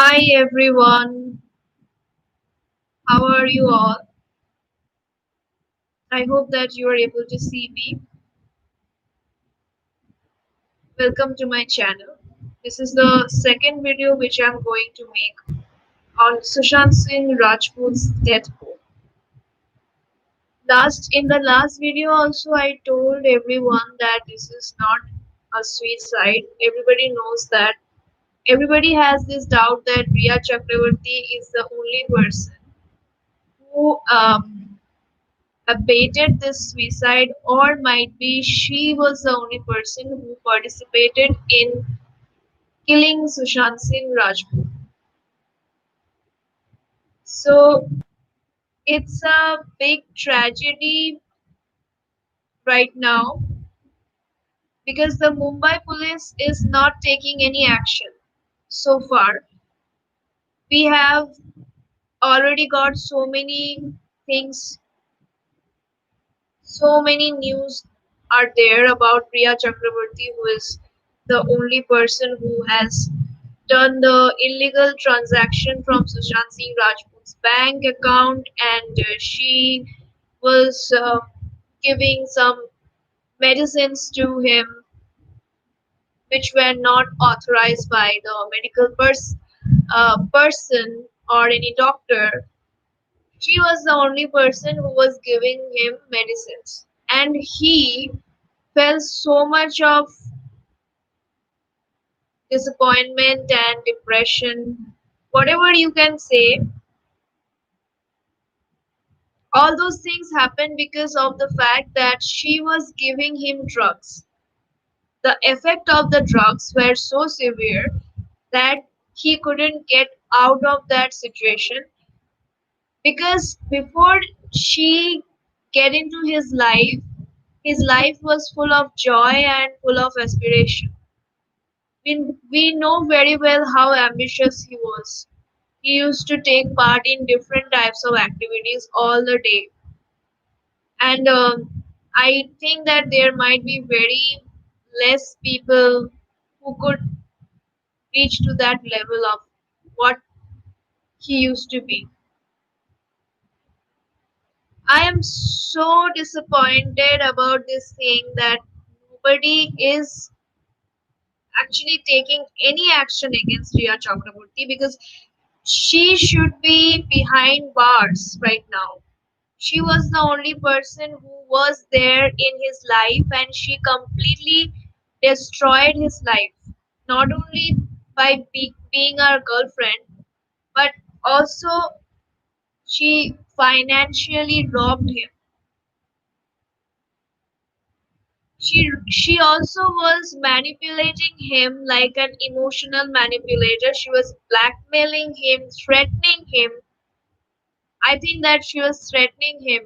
Hi everyone, how are you all? I hope that you are able to see me. Welcome to my channel. This is the second video which I'm going to make on Sushant Singh Rajput's death pool. In the last video also I told everyone that this is not a suicide. Everybody knows that. Everybody has this doubt that Riya Chakravarti is the only person who abated this suicide, or might be she was the only person who participated in killing Sushant Singh Rajput. So it's a big tragedy right now because the Mumbai police is not taking any action so far. We have already got so many things, so many news are there about Priya Chakraborty, who is the only person who has done the illegal transaction from Sushant Singh Rajput's bank account, and she was giving some medicines to him which were not authorized by the person or any doctor. She was the only person who was giving him medicines, and he felt so much of disappointment and depression, whatever you can say. All those things happened because of the fact that she was giving him drugs. The effect of the drugs were so severe that he couldn't get out of that situation, because before she get into his life was full of joy and full of aspiration. We know very well how ambitious he was. He used to take part in different types of activities all the day. And I think that there might be very less people who could reach to that level of what he used to be. I am so disappointed about this thing that nobody is actually taking any action against Riya Chakraborty, because she should be behind bars right now. She was the only person who was there in his life, and she completely destroyed his life. Not only by being our girlfriend, but also she financially robbed him. She also was manipulating him like an emotional manipulator. She was blackmailing him, threatening him. I think that she was threatening him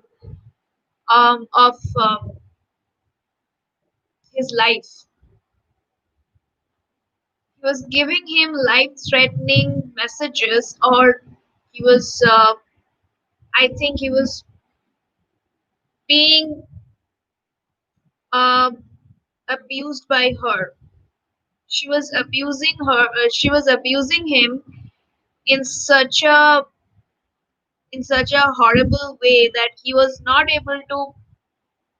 of his life. He was giving him life-threatening messages, or he was, I think, he was being uh, abused by her. She was abusing her. She was abusing him in such a horrible way that he was not able to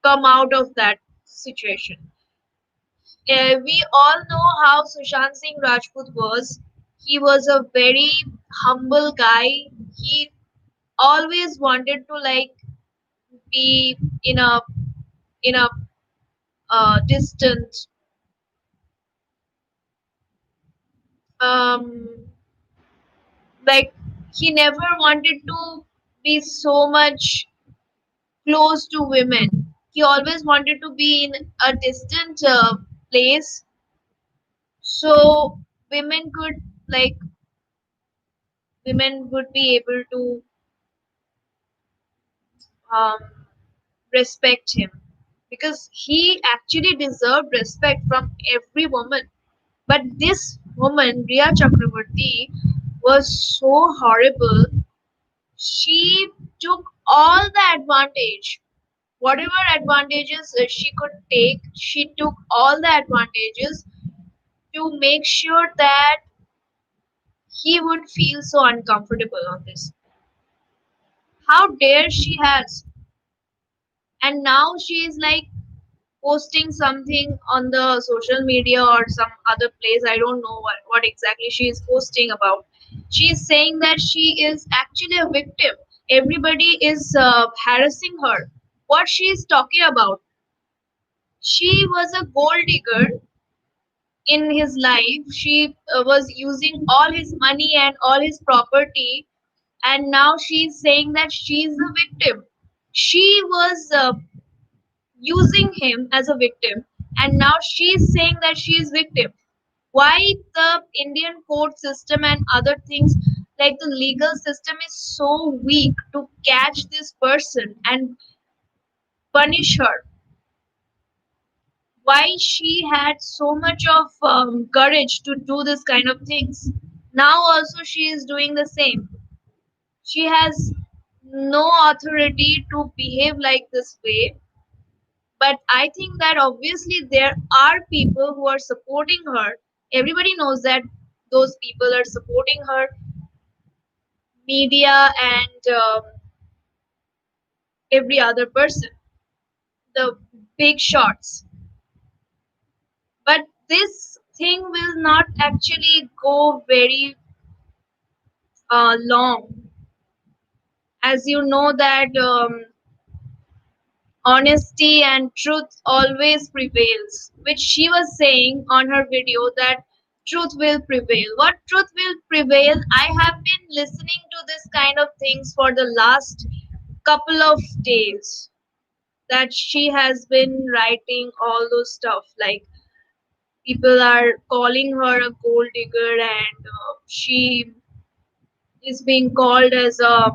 come out of that situation. We all know how Sushant Singh Rajput was. He was a very humble guy. He always wanted to like be in a distant, um like he never wanted to be so much close to women. He always wanted to be in a distant place, so women could like women would be able to um, respect him, because he actually deserved respect from every woman. But this woman, Riya Chakravarti, was so horrible. She took all the advantage, whatever advantages she could take. She took all the advantages to make sure that he would feel so uncomfortable on this. How dare she has. And now she is like posting something on the social media or some other place. I don't know what exactly she is posting about. She is saying that she is actually a victim. Everybody is harassing her. What she is talking about? She was a gold digger in his life. She was using all his money and all his property, and now she's saying that she's the victim. She was using him as a victim, and now she's saying that she is victim. Why the Indian court system and other things, like the legal system, is so weak to catch this person and punish her? Why she had so much of courage to do this kind of things? Now also she is doing the same. She has no authority to behave like this way. But I think that obviously there are people who are supporting her. Everybody knows that those people are supporting her, media and every other person, the big shots. But this thing will not actually go very long, as you know that honesty and truth always prevails, which she was saying on her video that truth will prevail. What truth will prevail? I have been listening to this kind of things for the last couple of days, that she has been writing all those stuff, like people are calling her a gold digger, and she is being called as a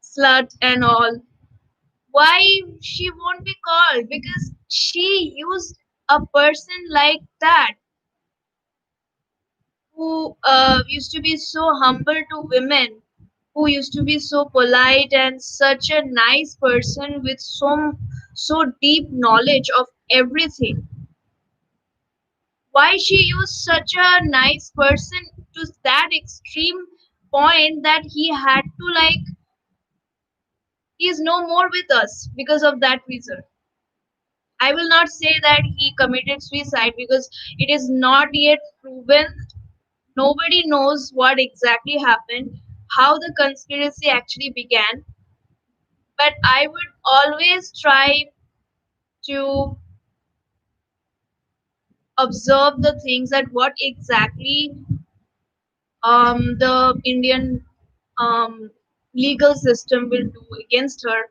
slut and all. Why she won't be called? Because she used a person like that, who used to be so humble to women, who used to be so polite and such a nice person with so deep knowledge of everything. Why she used such a nice person to that extreme point that he had to, like, he is no more with us because of that reason. I will not say that he committed suicide because it is not yet proven. Nobody knows what exactly happened, how the conspiracy actually began. But I would always try to observe the things, that what exactly the Indian um, legal system will do against her.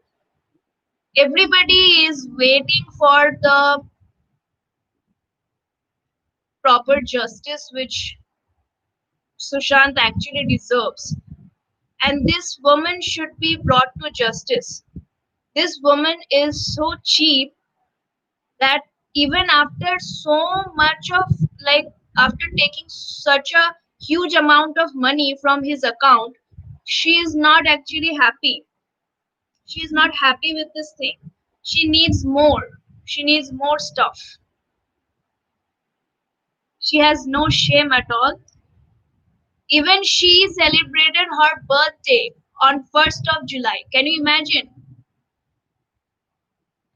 Everybody is waiting for the proper justice which Sushant actually deserves. And this woman should be brought to justice. This woman is so cheap that even after so much of, like, after taking such a huge amount of money from his account, she is not actually happy. She is not happy with this thing. She needs more. She needs more stuff. She has no shame at all. Even she celebrated her birthday on 1st of July. Can you imagine?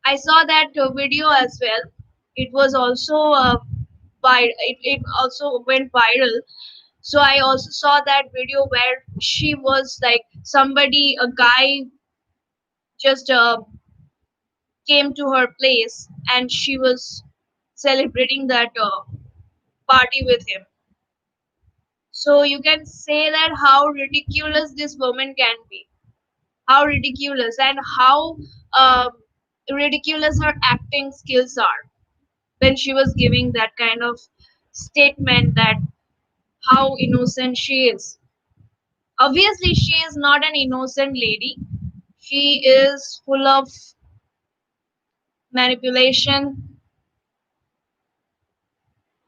I saw that video as well. It was also it also went viral. So I also saw that video where she was like, somebody, a guy just came to her place and she was celebrating that party with him. So you can say that how ridiculous this woman can be, how ridiculous, and how uh, ridiculous her acting skills are when she was giving that kind of statement, that how innocent she is. Obviously, she is not an innocent lady. She is full of manipulation,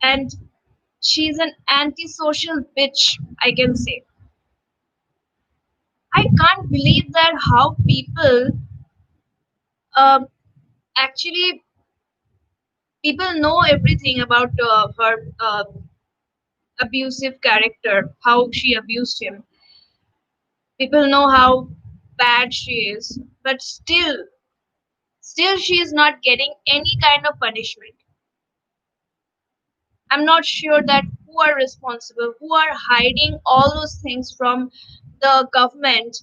and she's an antisocial bitch, I can say. I can't believe that how people um, actually, people know everything about her abusive character, how she abused him. People know how bad she is, but still she is not getting any kind of punishment. I'm not sure that who are responsible, who are hiding all those things from the government,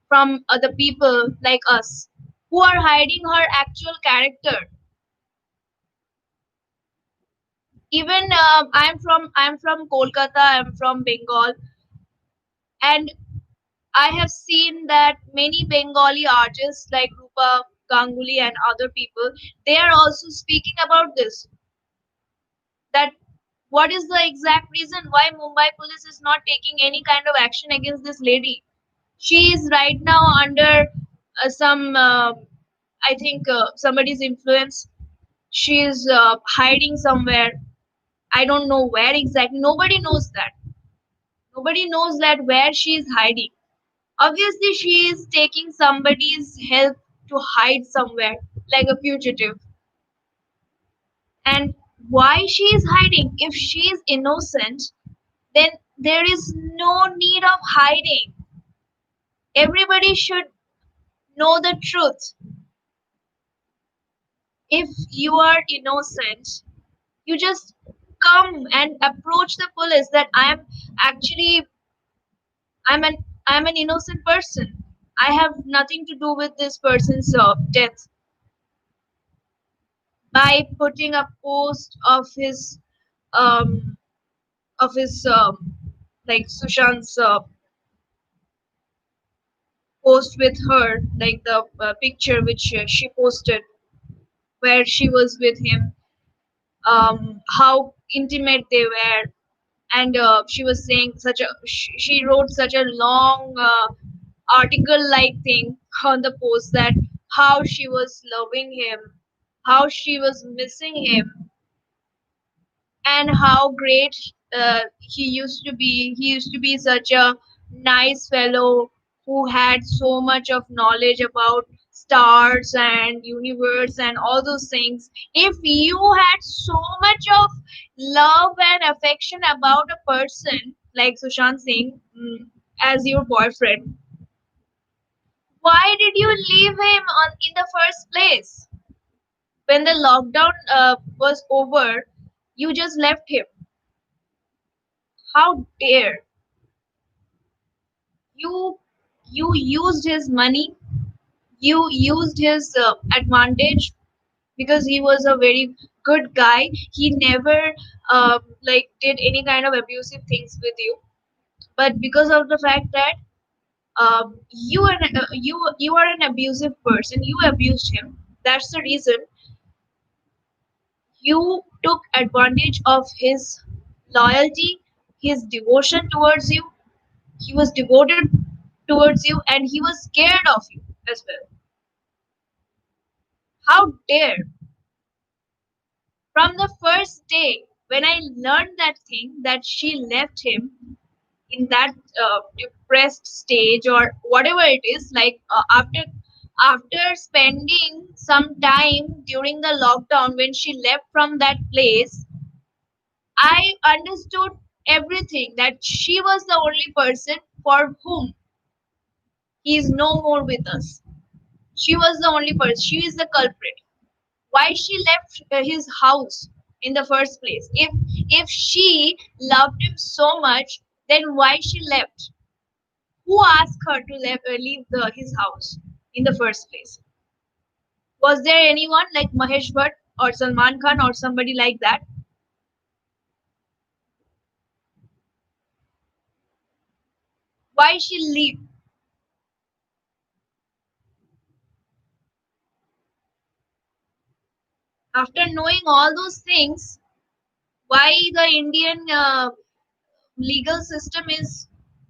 from other people like us, who are hiding her actual character. Even I'm from Kolkata, I'm from Bengal, and I have seen that many Bengali artists like Rupa Ganguly and other people, they are also speaking about this. That what is the exact reason why Mumbai police is not taking any kind of action against this lady? She is right now under some, I think, somebody's influence. She is hiding somewhere. I don't know where exactly. Nobody knows that. Nobody knows that where she is hiding. Obviously, she is taking somebody's help to hide somewhere, like a fugitive. And why she is hiding? If she is innocent, then there is no need of hiding. Everybody should know the truth. If you are innocent, you just come and approach the police that actually I'm an I'm an innocent person. I have nothing to do with this person's death. By putting a post um of his like Sushant's post with her, like the picture which she posted where she was with him, how intimate they were, and she was saying she wrote such a long article like thing on the post that how she was loving him, how she was missing him, and how great he used to be. He used to be such a nice fellow who had so much of knowledge about stars and universe and all those things. If you had so much of love and affection about a person like Sushant Singh, as your boyfriend, why did you leave him in the first place? When the lockdown was over, you just left him. How dare you? You used his money, you used his advantage, because he was a very good guy. He never like did any kind of abusive things with you, but because of the fact that you are an abusive person, you abused him. That's the reason you took advantage of his loyalty, his devotion towards you. He was devoted towards you, and he was scared of you as well. How dare! From the first day when I learned that thing, that she left him in that depressed stage or whatever it is, like after spending some time during the lockdown when she left from that place, I understood everything, that she was the only person for whom he is no more with us. She was the only person. She is the culprit. Why she left his house in the first place? If she loved him so much, then why she left? Who asked her to leave his house in the first place? Was there anyone like Mahesh Bhatt or Salman Khan or somebody like that? Why she leave? After knowing all those things, why the Indian legal system is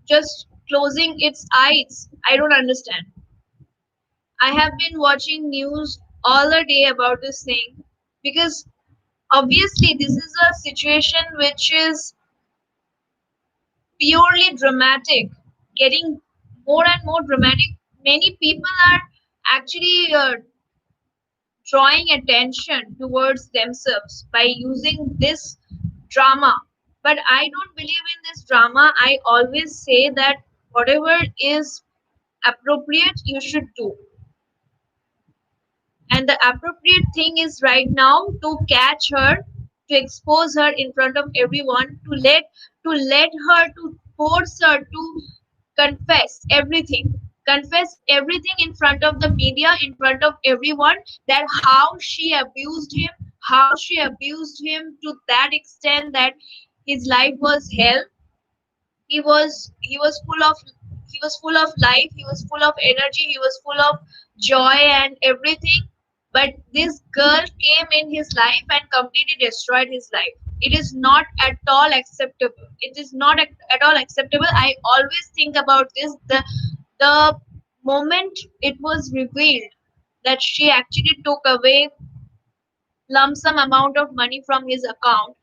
just closing its eyes? I don't understand. I have been watching news all the day about this thing, because obviously this is a situation which is purely dramatic, getting more and more dramatic. Many people are actually drawing attention towards themselves by using this drama. But I don't believe in this drama. I always say that whatever is appropriate, you should do. And the appropriate thing is right now to catch her, to expose her in front of everyone, to let her, to force her to confess everything in front of the media, in front of everyone, that how she abused him to that extent that his life was hell. He was full of life, he was full of energy, he was full of joy and everything. But this girl came in his life and completely destroyed his life. It is not at all acceptable. It is not at all acceptable. I always think about this. The moment it was revealed that she actually took away lump sum amount of money from his account,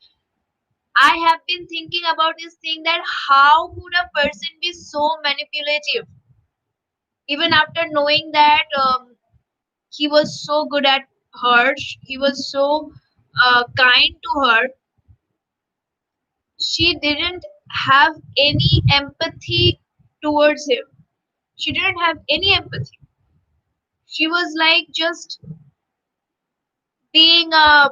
I have been thinking about this thing, that how could a person be so manipulative? Even after knowing that he was so good at her, he was so kind to her, she didn't have any empathy towards him. She didn't have any empathy. She was like just being a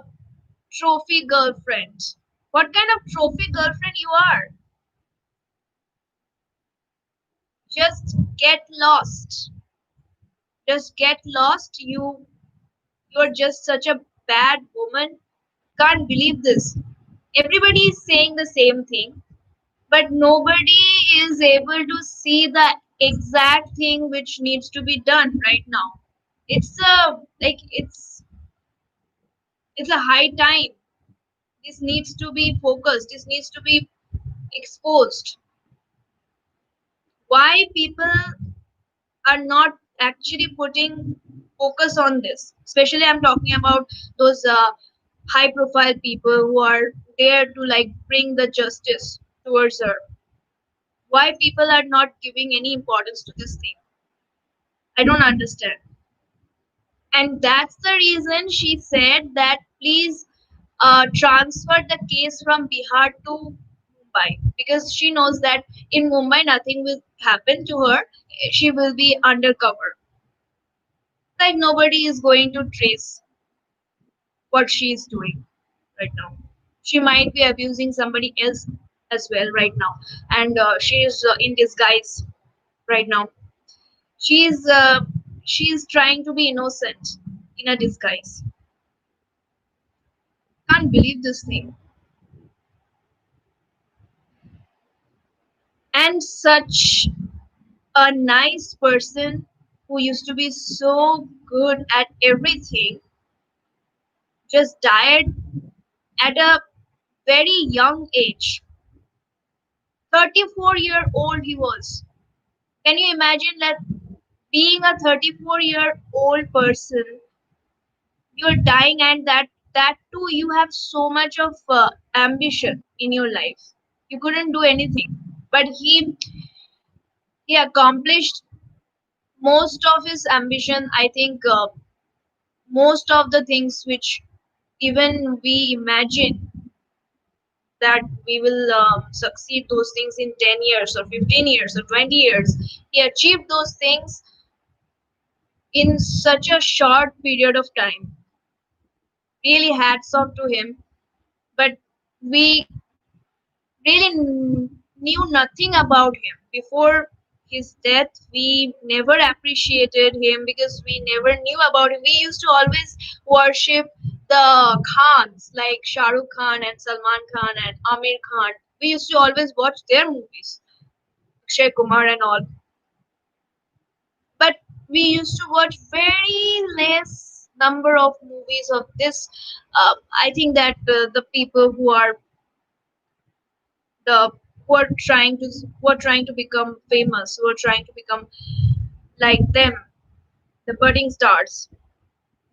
trophy girlfriend. What kind of trophy girlfriend you are? Just get lost. Just get lost. You're just such a bad woman. Can't believe this. Everybody is saying the same thing, but nobody is able to see the exact thing which needs to be done right now. It's a high time. This needs to be focused. This needs to be exposed. Why people are not actually putting focus on this? Especially, I'm talking about those high profile people who are there to like bring the justice towards her. Why people are not giving any importance to this thing? I don't understand. And that's the reason she said that please transfer the case from Bihar to Mumbai, because she knows that in Mumbai nothing will happen to her. She will be undercover. Like nobody is going to trace what she is doing right now. She might be abusing somebody else as well right now, and she is in disguise right now. She is uh, she is trying to be innocent in a disguise. Can't believe this thing. And such a nice person who used to be so good at everything just died at a very young age. 34-year-old he was. Can you imagine that, being a 34-year-old person, you're dying, and that too you have so much of ambition in your life. You couldn't do anything, but he accomplished most of his ambition. I think most of the things which even we imagine that we will succeed those things in 10 years or 15 years or 20 years, he achieved those things in such a short period of time. Really hats off to him. But we really knew nothing about him before his death. We never appreciated him because we never knew about him. We used to always worship the Khans like Shah Rukh Khan and Salman Khan and Amir Khan. We used to always watch their movies, Akshay Kumar and all. But we used to watch very less number of movies of this. I think that the people the who are trying to become famous, who are trying to become like them, the budding stars,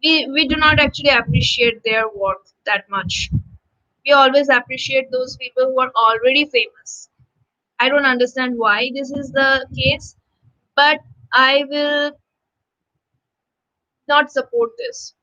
we do not actually appreciate their work that much. We always appreciate those people who are already famous. I don't understand why this is the case, but I will not support this.